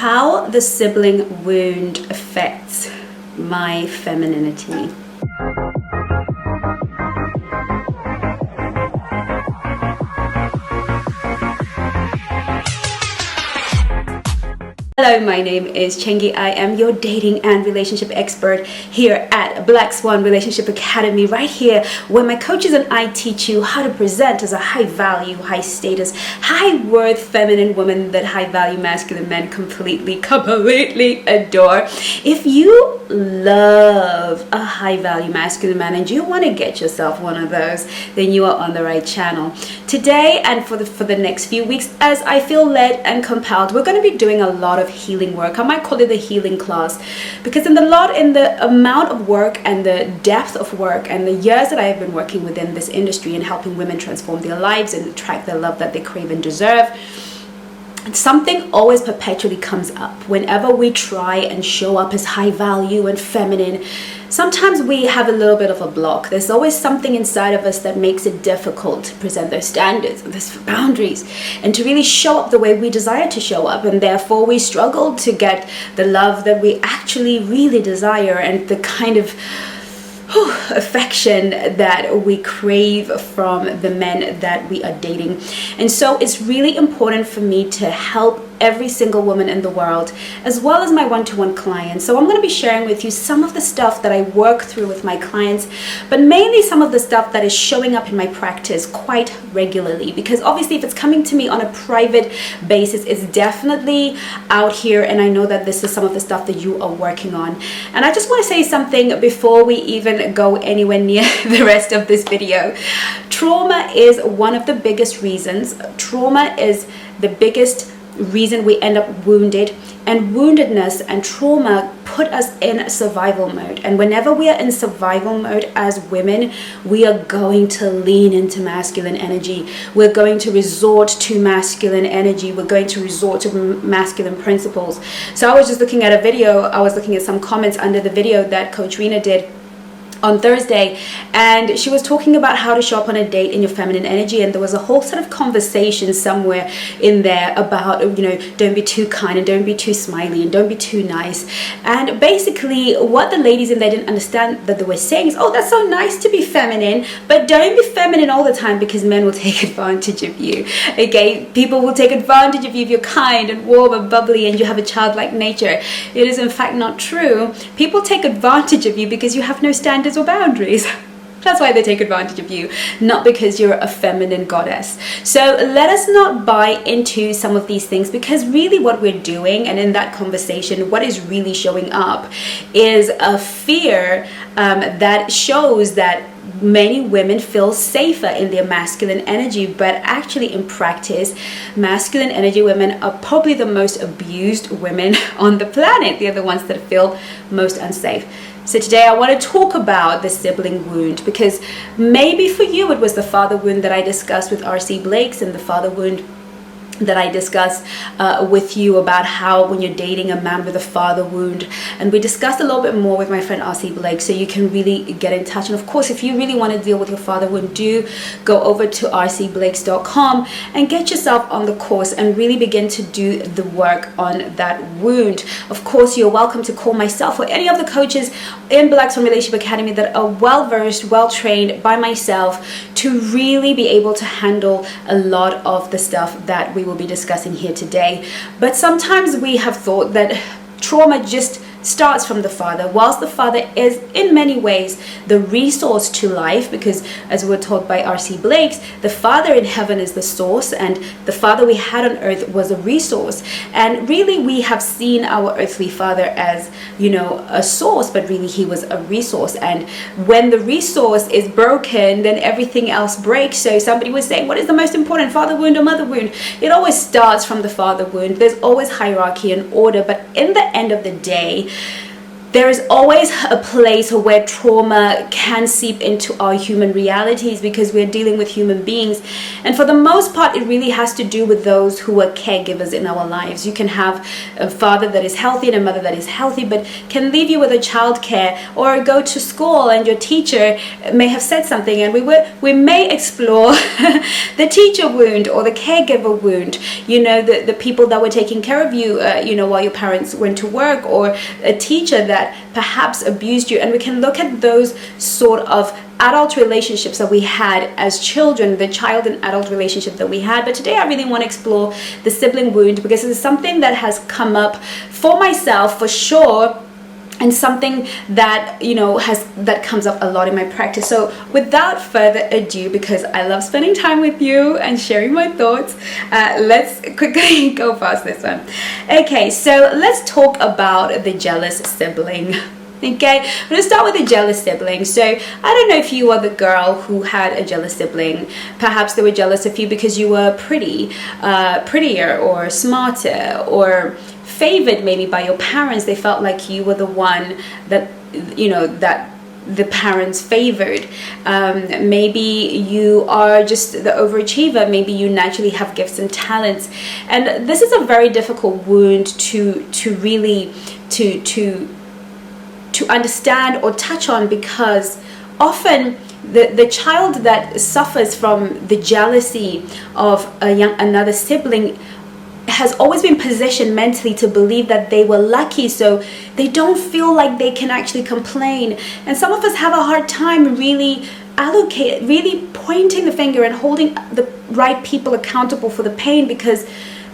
how the sibling wound affects my femininity. Hello, my name is Chengi. I am your dating and relationship expert here at Black Swan Relationship Academy, right here where my coaches and I teach you how to present as a high value, high status, high worth feminine woman that high value masculine men completely adore. If you love a high value masculine man and you want to get yourself one of those, then you are on the right channel. Today and for the next few weeks, as I feel led and compelled, we're going to be doing a lot of healing work. I might call it the healing class, because in the amount of work and the depth of work and the years that I have been working within this industry and helping women transform their lives and attract the love that they crave and deserve, something always perpetually comes up whenever we try and show up as high value and feminine. Sometimes we have a little bit of a block. There's always something inside of us that makes it difficult to present those standards and those boundaries and to really show up the way we desire to show up, and therefore we struggle to get the love that we actually really desire and the kind of affection that we crave from the men that we are dating. And so it's really important for me to help every single woman in the world, as well as my one-to-one clients. So I'm going to be sharing with you some of the stuff that I work through with my clients, but mainly some of the stuff that is showing up in my practice quite regularly, because obviously if it's coming to me on a private basis, it's definitely out here, and I know that this is some of the stuff that you are working on. And I just want to say something before we even go anywhere near the rest of this video. Trauma is one of the biggest reasons. Trauma is the biggest reason we end up wounded, and woundedness and trauma put us in survival mode. And whenever we are in survival mode as women, we are going to lean into masculine energy. We're going to resort to masculine energy. We're going to resort to masculine principles. So I was just looking at a video, I was looking at some comments under the video that Coach Rena did on Thursday, and she was talking about how to show up on a date in your feminine energy, and there was a whole sort of conversation somewhere in there about, you know, don't be too kind and don't be too smiley and don't be too nice. And basically what the ladies in there didn't understand that they were saying is, oh, that's so nice to be feminine, but don't be feminine all the time, because men will take advantage of you. Okay, people will take advantage of you if you're kind and warm and bubbly and you have a childlike nature. It is in fact not true. People take advantage of you because you have no standards or boundaries. That's why they take advantage of you, not because you're a feminine goddess. So let us not buy into some of these things, because really what we're doing, and in that conversation, what is really showing up is a fear that shows that many women feel safer in their masculine energy, but actually in practice, masculine energy women are probably the most abused women on the planet. They're the ones that feel most unsafe. So today I want to talk about the sibling wound, because maybe for you it was the father wound that I discussed with R.C. Blakes, and the father wound that I discussed with you about how when you're dating a man with a father wound, and we discussed a little bit more with my friend R.C. Blake, so you can really get in touch. And of course, if you really want to deal with your father wound, do go over to rcblakes.com and get yourself on the course and really begin to do the work on that wound. Of course, you're welcome to call myself or any of the coaches in Black Swan Relationship Academy that are well versed, well trained by myself to really be able to handle a lot of the stuff that we will be discussing here today. But sometimes we have thought that trauma just starts from the father, whilst the father is in many ways the resource to life, because as we were taught by R.C. Blakes, the father in heaven is the source, and the father we had on earth was a resource. And really we have seen our earthly father as, you know, a source, but really he was a resource. And when the resource is broken, then everything else breaks. So somebody was saying, what is the most important, father wound or mother wound? It always starts from the father wound. There's always hierarchy and order, but in the end of the day, there is always a place where trauma can seep into our human realities because we're dealing with human beings. And for the most part, it really has to do with those who are caregivers in our lives. You can have a father that is healthy and a mother that is healthy, but can leave you with a childcare, or go to school and your teacher may have said something, and we may explore the teacher wound or the caregiver wound. You know, the people that were taking care of you, you know, while your parents went to work, or a teacher that perhaps abused you. And we can look at those sort of adult relationships that we had as children, the child and adult relationship that we had. But today I really want to explore the sibling wound, because it's something that has come up for myself for sure, and something that, you know, that comes up a lot in my practice. So without further ado, because I love spending time with you and sharing my thoughts, let's quickly go past this one. Okay, so let's talk about the jealous sibling. Okay, I'm going to start with a jealous sibling. So I don't know if you are the girl who had a jealous sibling. Perhaps they were jealous of you because you were prettier or smarter, or favored maybe by your parents. They felt like you were the one that, you know, that the parents favored. Maybe you are just the overachiever. Maybe you naturally have gifts and talents. And this is a very difficult wound to really to understand or touch on, because often the child that suffers from the jealousy of another sibling has always been positioned mentally to believe that they were lucky, so they don't feel like they can actually complain. And some of us have a hard time really pointing the finger and holding the right people accountable for the pain, because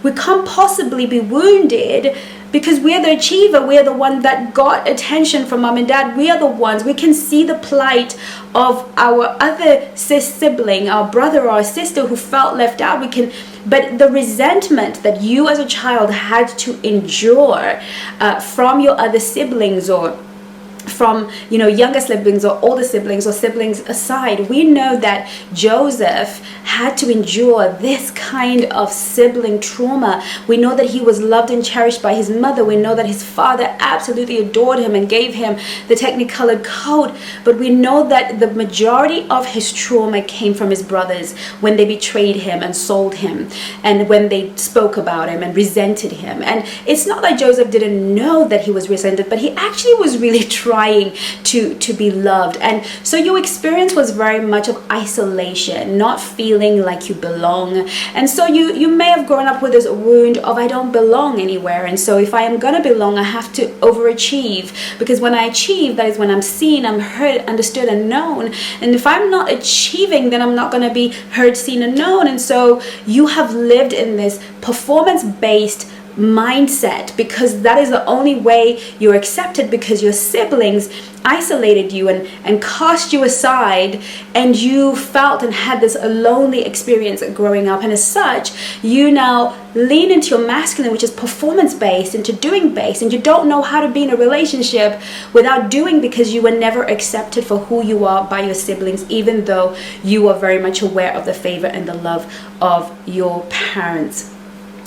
we can't possibly be wounded because we're the achiever. We're the one that got attention from mom and dad. We are the ones, we can see the plight of our other sibling, our brother or our sister who felt left out. But the resentment that you as a child had to endure from your other siblings, or from, you know, younger siblings or older siblings or siblings aside, we know that Joseph had to endure this kind of sibling trauma. We know that he was loved and cherished by his mother. We know that his father absolutely adored him and gave him the technicolored coat. But we know that the majority of his trauma came from his brothers when they betrayed him and sold him, and when they spoke about him and resented him. And it's not that Joseph didn't know that he was resented, but he actually was really trying to be loved. And so your experience was very much of isolation, not feeling like you belong. And so you may have grown up with this wound of, I don't belong anywhere, and so if I am gonna belong, I have to overachieve, because when I achieve, that is when I'm seen, I'm heard, understood, and known. And if I'm not achieving, then I'm not gonna be heard, seen, and known. And so you have lived in this performance-based mindset, because that is the only way you're accepted, because your siblings isolated you and cast you aside, and you felt and had this lonely experience growing up. And as such, you now lean into your masculine, which is performance based, into doing based, and you don't know how to be in a relationship without doing, because you were never accepted for who you are by your siblings, even though you were very much aware of the favor and the love of your parents.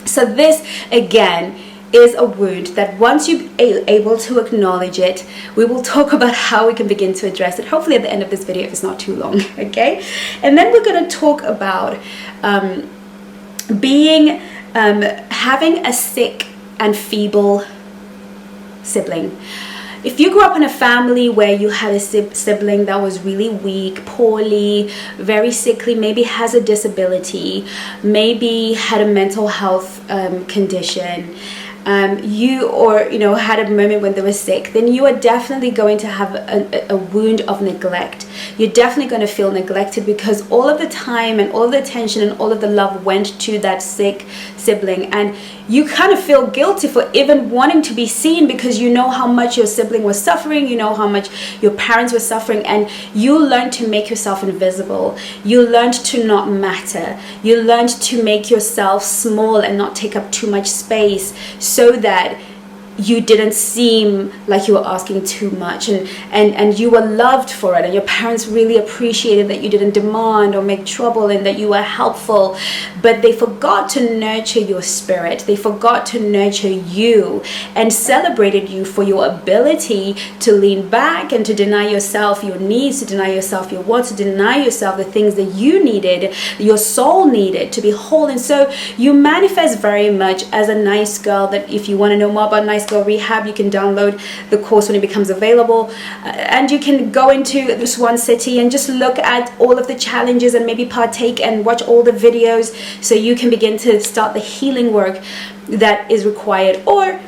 So this again is a wound that once you're able to acknowledge it, we will talk about how we can begin to address it, hopefully at the end of this video if it's not too long. Okay, and then we're going to talk about having a sick and feeble sibling. If you grew up in a family where you had a sibling that was really weak, poorly, very sickly, maybe has a disability, maybe had a mental health condition, had a moment when they were sick, then you are definitely going to have a wound of neglect. You're definitely going to feel neglected, because all of the time and all of the attention and all of the love went to that sick sibling, and you kind of feel guilty for even wanting to be seen, because you know how much your sibling was suffering, you know how much your parents were suffering, and you learned to make yourself invisible. You learned to not matter. You learned to make yourself small and not take up too much space, so that you didn't seem like you were asking too much, and you were loved for it, and your parents really appreciated that you didn't demand or make trouble, and that you were helpful. But they forgot to nurture your spirit. They forgot to nurture you and celebrated you for your ability to lean back and to deny yourself your needs, to deny yourself your wants, to deny yourself the things that you needed, your soul needed to be whole. And so you manifest very much as a nice girl. That if you want to know more about Nice Girl Rehab, you can download the course when it becomes available, and you can go into the SWAN City and just look at all of the challenges and maybe partake and watch all the videos, so you can begin to start the healing work that is required, or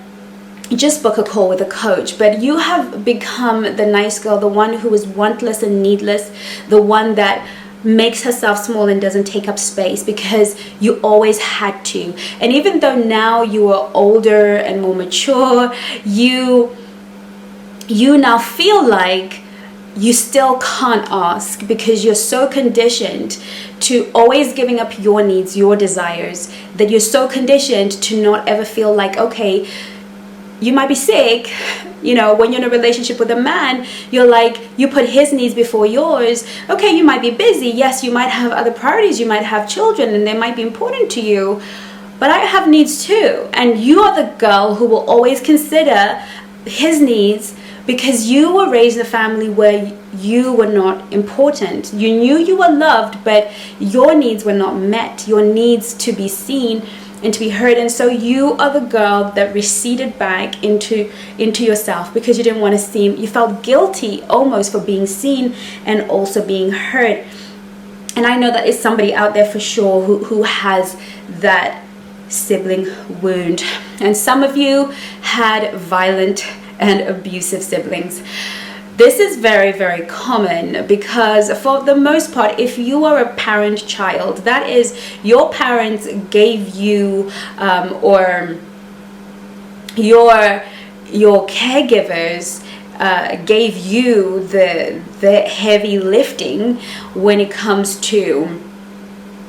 just book a call with a coach. But you have become the nice girl, the one who is wantless and needless, the one that makes herself small and doesn't take up space because you always had to. And even though now you are older and more mature, you now feel like you still can't ask, because you're so conditioned to always giving up your needs, your desires, that you're so conditioned to not ever feel like, okay, you might be sick. You know, when you're in a relationship with a man, you're like, you put his needs before yours. Okay, you might be busy. Yes, you might have other priorities. You might have children and they might be important to you. But I have needs too. And you are the girl who will always consider his needs, because you were raised in a family where you were not important. You knew you were loved, but your needs were not met. Your needs to be seen and to be heard. And so you are the girl that receded back into yourself, because you didn't want to seem, you felt guilty almost for being seen and also being heard. And I know that is somebody out there for sure who has that sibling wound. And some of you had violent and abusive siblings. This is very, very common, because for the most part, if you are a parent child, that is, your parents gave you or your caregivers gave you the heavy lifting when it comes to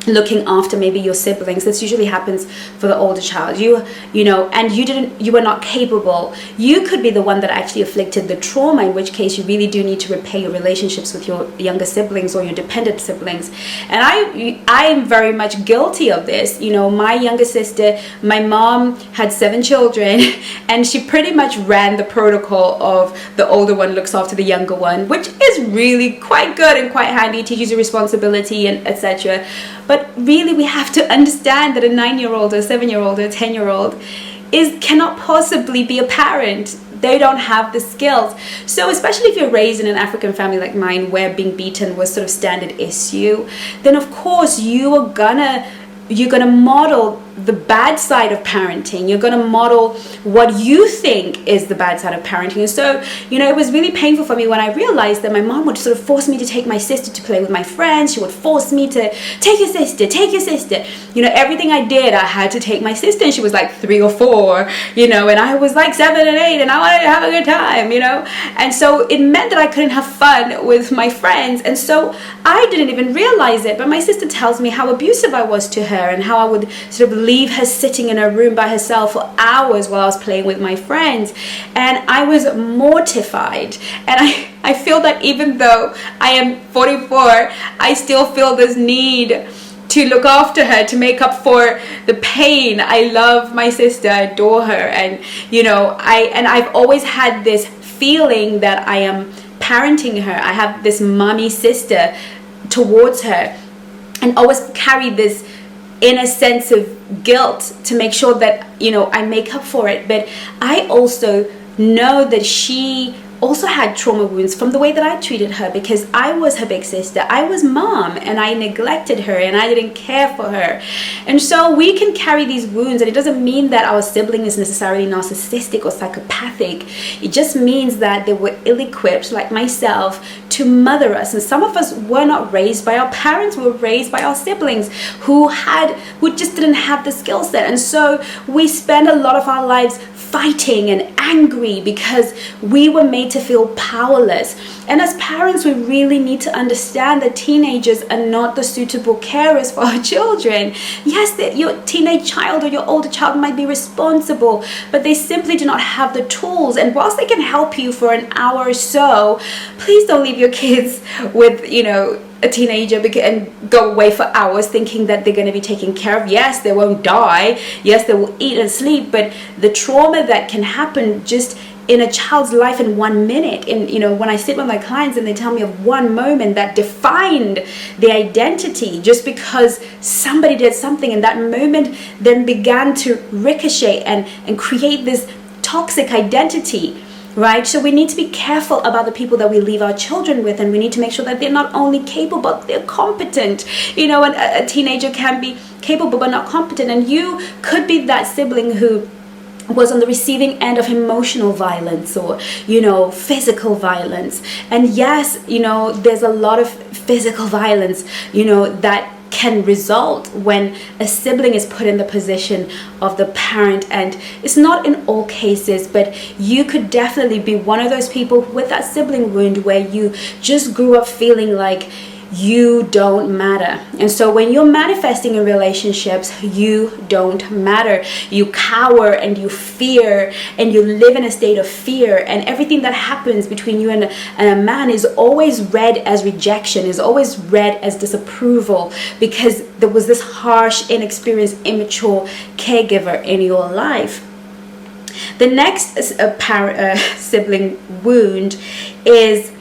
looking after maybe your siblings. This usually happens for the older child. You know, and you were not capable. You could be the one that actually afflicted the trauma, in which case you really do need to repair your relationships with your younger siblings or your dependent siblings. And I am very much guilty of this. You know, my younger sister, my mom had 7 children, and she pretty much ran the protocol of the older one looks after the younger one, which is really quite good and quite handy. It teaches you responsibility and etc. But really, we have to understand that a 9-year-old or a 7-year-old or a 10-year-old cannot possibly be a parent. They don't have the skills. So especially if you're raised in an African family like mine, where being beaten was sort of standard issue, then of course you're gonna model the bad side of parenting. You're going to model what you think is the bad side of parenting. And so, you know, it was really painful for me when I realized that my mom would sort of force me to take my sister to play with my friends. She would force me to take your sister. You know, everything I did, I had to take my sister, and she was like 3 or 4, you know, and I was like 7 and 8, and I wanted to have a good time, you know. And so it meant that I couldn't have fun with my friends. And so I didn't even realize it, but my sister tells me how abusive I was to her, and how I would sort of leave her sitting in her room by herself for hours while I was playing with my friends. And I was mortified. And I feel that even though I am 44, I still feel this need to look after her, to make up for the pain. I love my sister, I adore her, and you know, I've always had this feeling that I am parenting her. I have this mommy sister towards her, and always carry this inner sense of guilt to make sure that, you know, I make up for it. But I also know that she also had trauma wounds from the way that I treated her, because I was her big sister. I was mom, and I neglected her, and I didn't care for her. And so we can carry these wounds, and it doesn't mean that our sibling is necessarily narcissistic or psychopathic. It just means that they were ill-equipped, like myself, to mother us. And some of us were not raised by our parents, we were raised by our siblings who just didn't have the skill set. And so we spend a lot of our lives fighting and angry because we were made to feel powerless. And as parents, we really need to understand that teenagers are not the suitable carers for our children. Yes, that your teenage child or your older child might be responsible, but they simply do not have the tools. And whilst they can help you for an hour or so, please don't leave your kids with, you know, a teenager and go away for hours thinking that they're going to be taken care of. Yes, they won't die. Yes, they will eat and sleep, but the trauma that can happen just in a child's life in 1 minute. And you know, when I sit with my clients and they tell me of one moment that defined their identity just because somebody did something, and that moment then began to ricochet and create this toxic identity. Right? So we need to be careful about the people that we leave our children with, and we need to make sure that they're not only capable, but they're competent. You know, and a teenager can be capable but not competent, and you could be that sibling who was on the receiving end of emotional violence or, you know, physical violence. And yes, you know, there's a lot of physical violence, you know, that can result when a sibling is put in the position of the parent. And it's not in all cases, but you could definitely be one of those people with that sibling wound where you just grew up feeling like you don't matter. And so when you're manifesting in relationships, you don't matter. You cower and you fear and you live in a state of fear, and everything that happens between you and a man is always read as rejection, is always read as disapproval, because there was this harsh, inexperienced, immature caregiver in your life. The next sibling wound is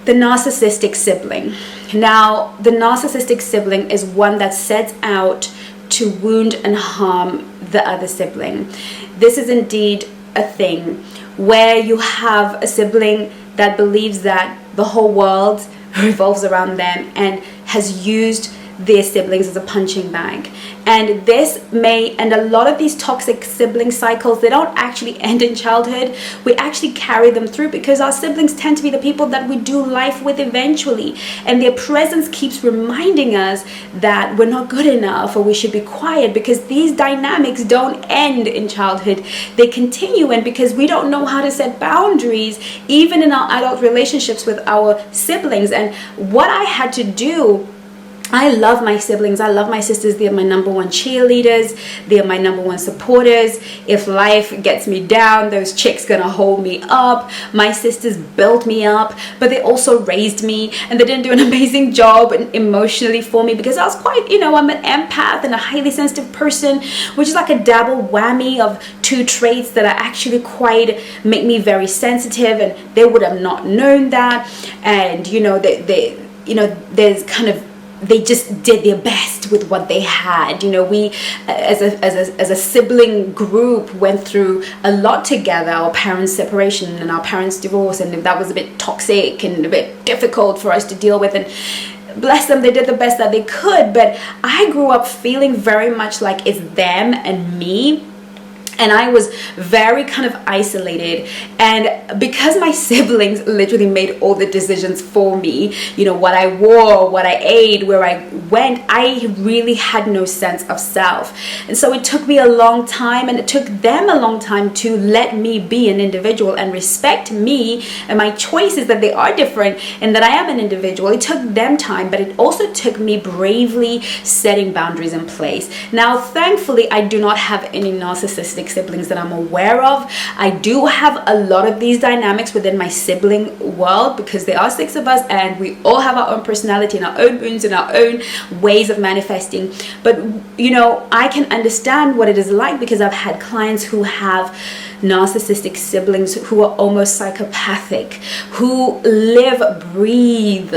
the narcissistic sibling. Now, the narcissistic sibling is one that sets out to wound and harm the other sibling. This is indeed a thing where you have a sibling that believes that the whole world revolves around them and has used their siblings as a punching bag. And a lot of these toxic sibling cycles, they don't actually end in childhood. We actually carry them through because our siblings tend to be the people that we do life with eventually, and their presence keeps reminding us that we're not good enough or we should be quiet, because these dynamics don't end in childhood. They continue, and because we don't know how to set boundaries even in our adult relationships with our siblings. And what I had to do, I love my siblings. I love my sisters. They're my number one cheerleaders. They're my number one supporters. If life gets me down, those chicks gonna hold me up. My sisters built me up, but they also raised me, and they didn't do an amazing job emotionally for me because I was quite, you know, I'm an empath and a highly sensitive person, which is like a double whammy of two traits that are actually quite make me very sensitive, and they would have not known that. And you know, there's kind of, they just did their best with what they had. You know, we as a sibling group went through a lot together. Our parents' separation and our parents' divorce, and that was a bit toxic and a bit difficult for us to deal with, and bless them, they did the best that they could. But I grew up feeling very much like it's them and me, and I was very kind of isolated. And because my siblings literally made all the decisions for me, you know, what I wore, what I ate, where I went, I really had no sense of self. And so it took me a long time, and it took them a long time to let me be an individual and respect me and my choices, that they are different and that I am an individual. It took them time, but it also took me bravely setting boundaries in place. Now, thankfully, I do not have any narcissistic siblings that I'm aware of. I do have a lot of these dynamics within my sibling world because there are 6 of us, and we all have our own personality and our own wounds and our own ways of manifesting. But you know, I can understand what it is like because I've had clients who have narcissistic siblings who are almost psychopathic, who live, breathe,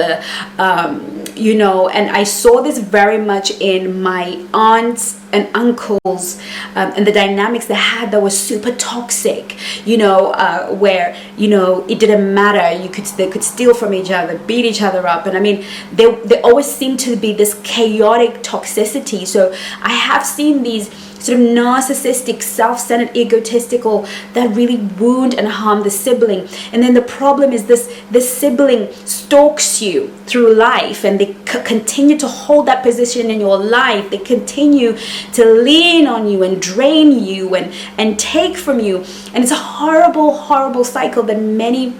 you know, and I saw this very much in my aunts and uncles, and the dynamics they had that was super toxic, you know, where, you know, it didn't matter, they could steal from each other, beat each other up, and I mean, they always seemed to be this chaotic toxicity. So I have seen these sort of narcissistic, self-centered, egotistical, that really wound and harm the sibling. And then the problem is this sibling stalks you through life, and they continue to hold that position in your life. They continue to lean on you and drain you and take from you. And it's a horrible, horrible cycle that many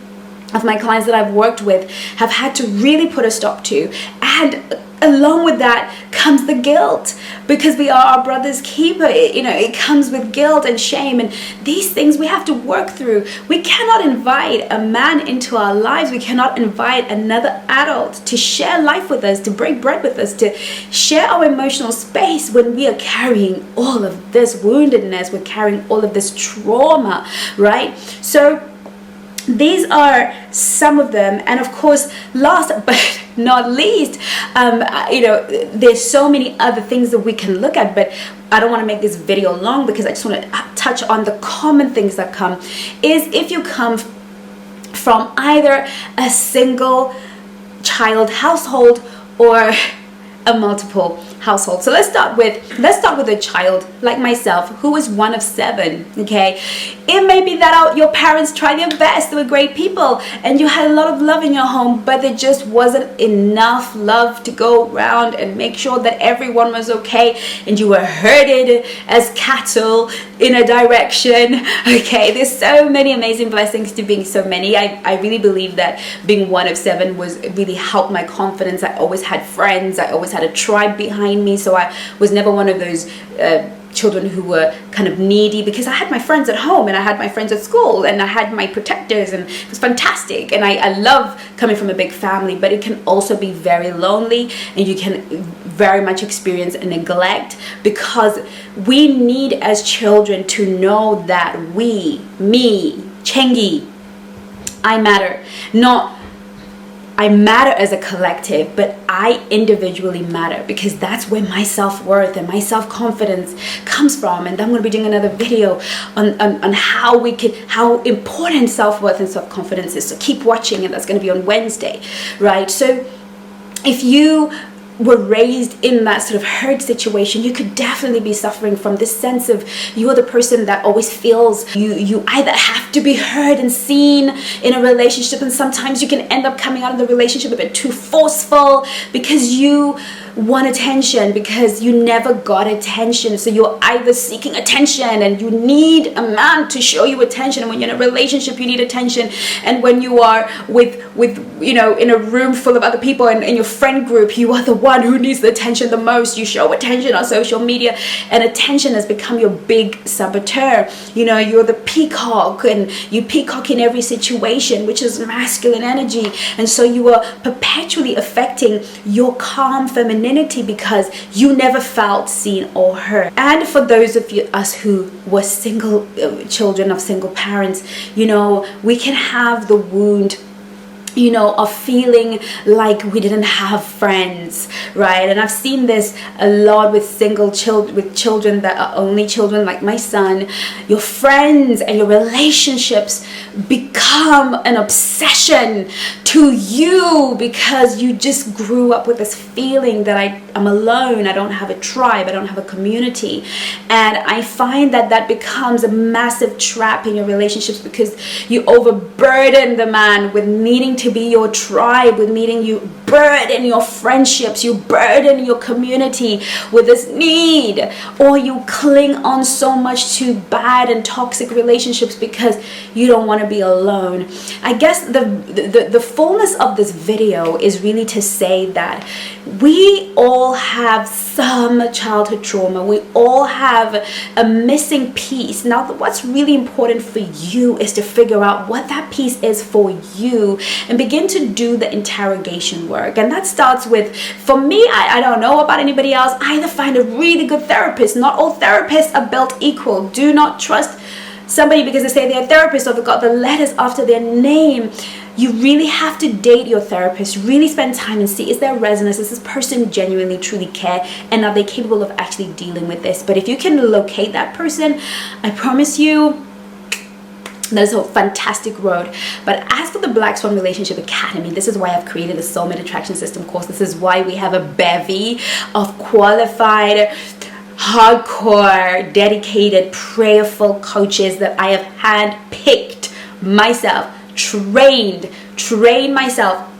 of my clients that I've worked with have had to really put a stop to. And along with that comes the guilt, because we are our brother's keeper. It comes with guilt and shame, and these things we have to work through. We cannot invite a man into our lives. We cannot invite another adult to share life with us, to break bread with us, to share our emotional space when we are carrying all of this woundedness, we're carrying all of this trauma, right? So these are some of them. And of course, last but not least, there's so many other things that we can look at, but I don't want to make this video long because I just want to touch on the common things that come. Is if you come from either a single child household or a multiple household. So let's start with a child like myself, who was one of 7. Okay, it may be that your parents tried their best, they were great people, and you had a lot of love in your home, but there just wasn't enough love to go around and make sure that everyone was okay, and you were herded as cattle in a direction. Okay, there's so many amazing blessings to being so many. I really believe that being one of 7 was really helped my confidence. I always had friends, I always had a tribe behind me, so I was never one of those children who were kind of needy, because I had my friends at home and I had my friends at school and I had my protectors, and it was fantastic. And I love coming from a big family, but it can also be very lonely, and you can very much experience a neglect, because we need as children to know that me, Chengi, I matter. Not I matter as a collective, but I individually matter, because that's where my self-worth and my self-confidence comes from. And I'm going to be doing another video on how important self-worth and self-confidence is. So keep watching, and that's going to be on Wednesday, right? So if you were raised in that sort of herd situation, you could definitely be suffering from this sense of you're the person that always feels you either have to be heard and seen in a relationship, and sometimes you can end up coming out of the relationship a bit too forceful because you want attention, because you never got attention. So you're either seeking attention and you need a man to show you attention, and when you're in a relationship you need attention, and when you are with in a room full of other people and in your friend group, you are the one who needs the attention the most. You show attention on social media, and attention has become your big saboteur. You're the peacock, and you peacock in every situation, which is masculine energy, and so you are perpetually affecting your calm femininity because you never felt seen or heard. And for those of us who were single children of single parents, we can have the wound of feeling like we didn't have friends, right? And I've seen this a lot with single children, with children that are only children, like my son. Your friends and your relationships become an obsession to you, because you just grew up with this feeling that I'm alone, I don't have a tribe, I don't have a community. And I find that becomes a massive trap in your relationships, because you overburden the man with needing to be your tribe, with needing, you burden your friendships, you burden your community with this need, or you cling on so much to bad and toxic relationships because you don't want to be alone. I guess the fullness of this video is really to say that we all have some childhood trauma. We all have a missing piece. Now, what's really important for you is to figure out what that piece is for you and begin to do the interrogation work. And that starts with, for me, I don't know about anybody else, I either find a really good therapist. Not all therapists are built equal. Do not trust somebody because they say they're a therapist or they've got the letters after their name. You really have to date your therapist, really spend time and see, is there resonance? Does this person genuinely truly care? And are they capable of actually dealing with this? But if you can locate that person, I promise you, that's a fantastic road. But as for the Black Swan Relationship Academy, this is why I've created the Soulmate Attraction System course. This is why we have a bevy of qualified hardcore, dedicated, prayerful coaches that I have handpicked myself, trained myself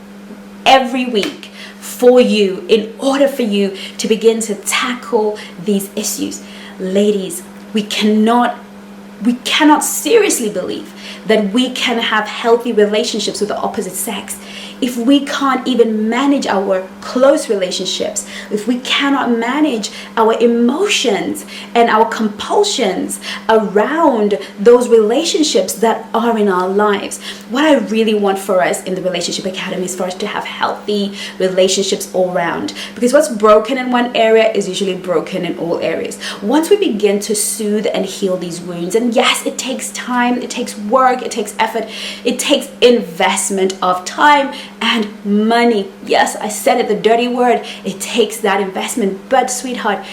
every week for you in order for you to begin to tackle these issues. Ladies, we cannot seriously believe that we can have healthy relationships with the opposite sex if we can't even manage our close relationships, if we cannot manage our emotions and our compulsions around those relationships that are in our lives. What I really want for us in the Relationship Academy is for us to have healthy relationships all around, because what's broken in one area is usually broken in all areas. Once we begin to soothe and heal these wounds, and yes, it takes time, it takes work, it takes effort, it takes investment of time and money. Yes, I said it, the dirty word. It takes that investment, but sweetheart,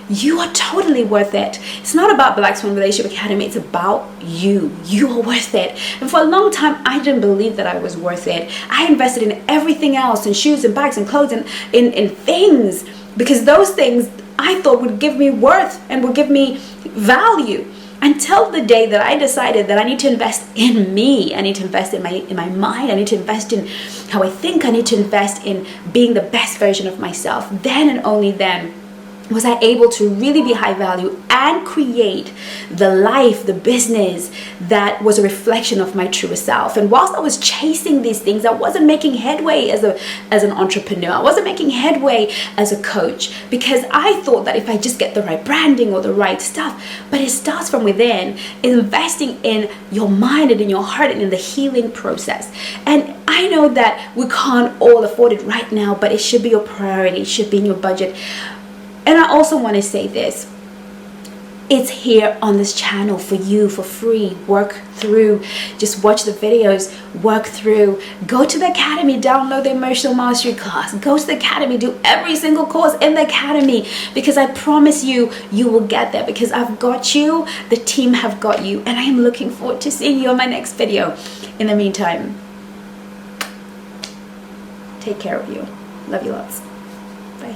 you are totally worth it. It's not about Black Swan Relationship Academy, it's about you. You are worth it. And for a long time, I didn't believe that I was worth it. I invested in everything else, in shoes and bags and clothes and in things, because those things I thought would give me worth and would give me value. Until the day that I decided that I need to invest in me, I need to invest in my mind, I need to invest in how I think, I need to invest in being the best version of myself. Then and only then was I able to really be high value and create the life, the business that was a reflection of my truest self. And whilst I was chasing these things, I wasn't making headway as an entrepreneur. I wasn't making headway as a coach, because I thought that if I just get the right branding or the right stuff, but it starts from within, investing in your mind and in your heart and in the healing process. And I know that we can't all afford it right now, but it should be your priority. It should be in your budget. And I also want to say this. It's here on this channel for you for free. Work through, just watch the videos, work through, go to the academy, download the emotional mastery class, go to the academy, do every single course in the academy, because I promise you, you will get there, because I've got you, the team have got you, and I am looking forward to seeing you on my next video. In the meantime, take care of you. Love you lots. Bye.